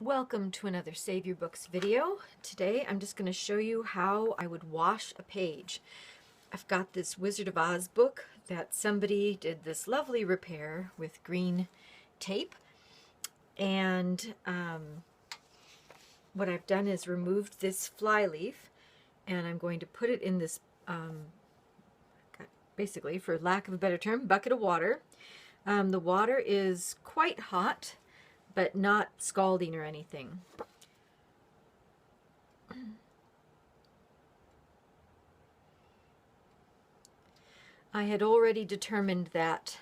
Welcome to another Save Your Books video. Today I'm just going to show you how I would wash a page. I've got this Wizard of Oz book that somebody did this lovely repair with green tape, and what I've done is removed this fly leaf, and I'm going to put it in this basically, for lack of a better term, bucket of water. The water is quite hot, but not scalding or anything. I had already determined that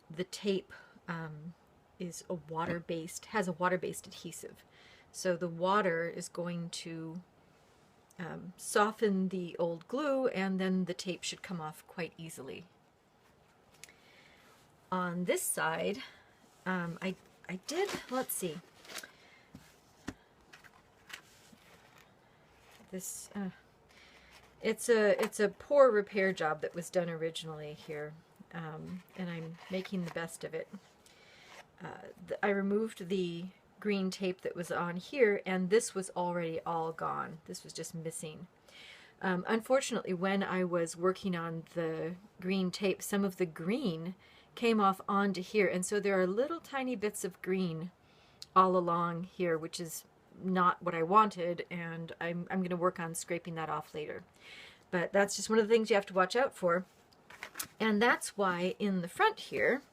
the tape is a has a water-based adhesive. So the water is going to soften the old glue, and then the tape should come off quite easily. On this side, I did, let's see, this, it's a poor repair job that was done originally here, and I'm making the best of it. I removed the green tape that was on here, and this was already all gone. This was just missing. Unfortunately, when I was working on the green tape, some of the green came off onto here, and so there are little tiny bits of green all along here, which is not what I wanted, and I'm going to work on scraping that off later. But that's just one of the things you have to watch out for, and that's why in the front here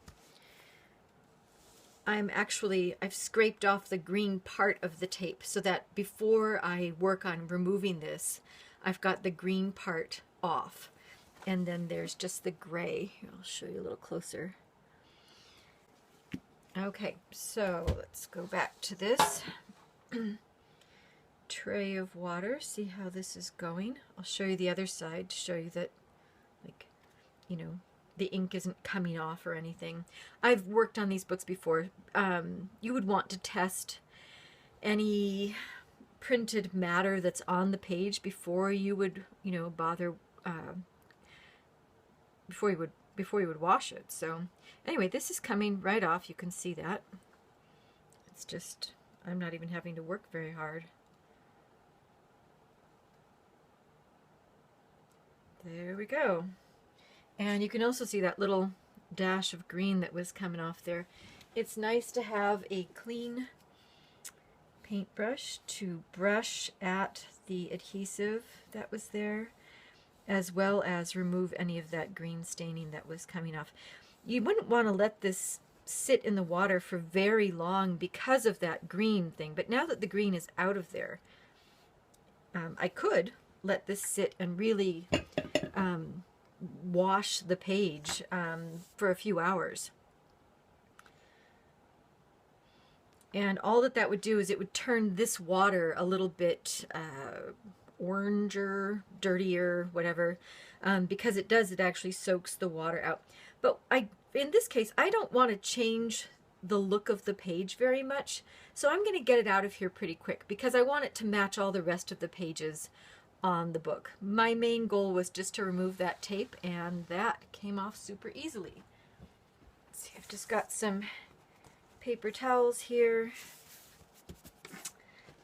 I've scraped off the green part of the tape, so that before I work on removing this, I've got the green part off. And then there's just the gray. Here, I'll show you a little closer. Okay, so let's go back to this tray of water, see how this is going. I'll show you the other side to show you that, like, you know, the ink isn't coming off or anything. I've worked on these books before. You would want to test any printed matter that's on the page before you would, you know, bother before you would wash it. So anyway, this is coming right off. You can see that. It's just, I'm not even having to work very hard. There we go. And you can also see that little dash of green that was coming off there. It's nice to have a clean paintbrush to brush at the adhesive that was there, as well as remove any of that green staining that was coming off. You wouldn't want to let this sit in the water for very long because of that green thing, but now that the green is out of there, I could let this sit and really wash the page for a few hours. And all that would do is it would turn this water a little bit oranger, dirtier, whatever, because it actually soaks the water out. But in this case, I don't want to change the look of the page very much, so I'm going to get it out of here pretty quick because I want it to match all the rest of the pages on the book. My main goal was just to remove that tape, and that came off super easily. Let's see, I've just got some paper towels here.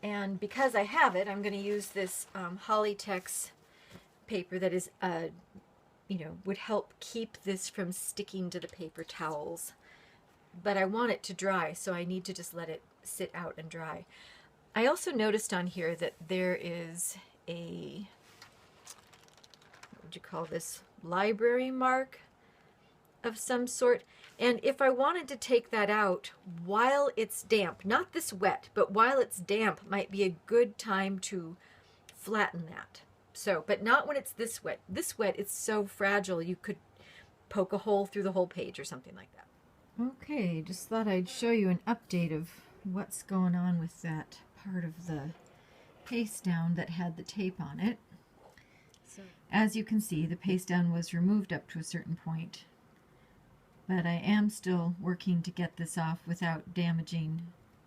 And because I have it, I'm going to use this Hollytex paper that is, you know, would help keep this from sticking to the paper towels. But I want it to dry, so I need to just let it sit out and dry. I also noticed on here that there is a, what would you call this, library mark of some sort. And if I wanted to take that out while it's damp, not this wet, but while it's damp, might be a good time to flatten that. So, but not when it's this wet. This wet, it's so fragile, you could poke a hole through the whole page or something like that. Okay, just thought I'd show you an update of what's going on with that part of the paste down that had the tape on it. So, as you can see, the paste down was removed up to a certain point. But I am still working to get this off without damaging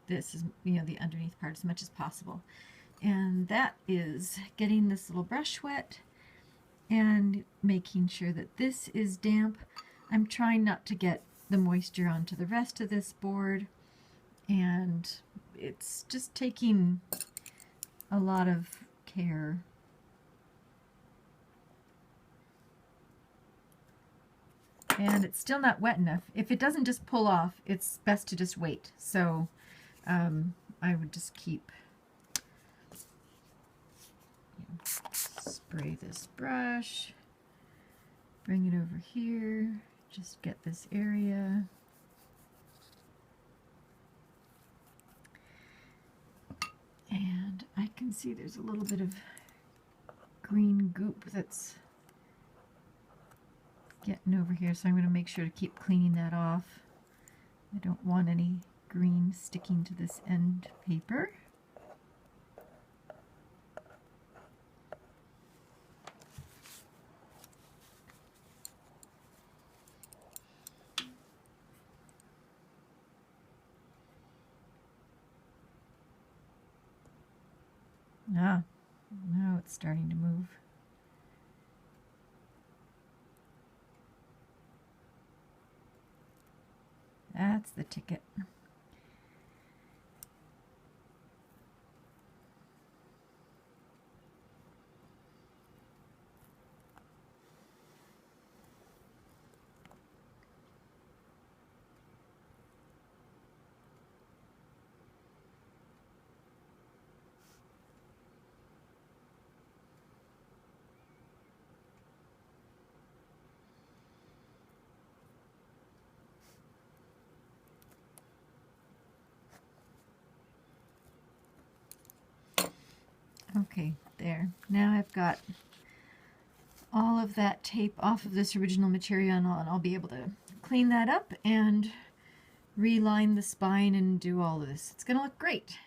this, you know, the underneath part as much as possible. And that is getting this little brush wet and making sure that this is damp. I'm trying not to get the moisture onto the rest of this board, and it's just taking a lot of care. And it's still not wet enough. If it doesn't just pull off, it's best to just wait. So I would just keep, spray this brush, bring it over here, just get this area. And I can see there's a little bit of green goop that's getting over here, so I'm going to make sure to keep cleaning that off. I don't want any green sticking to this end paper. Ah, now it's starting to move. That's the ticket. Okay, there. Now I've got all of that tape off of this original material, and I'll be able to clean that up and reline the spine and do all of this. It's going to look great.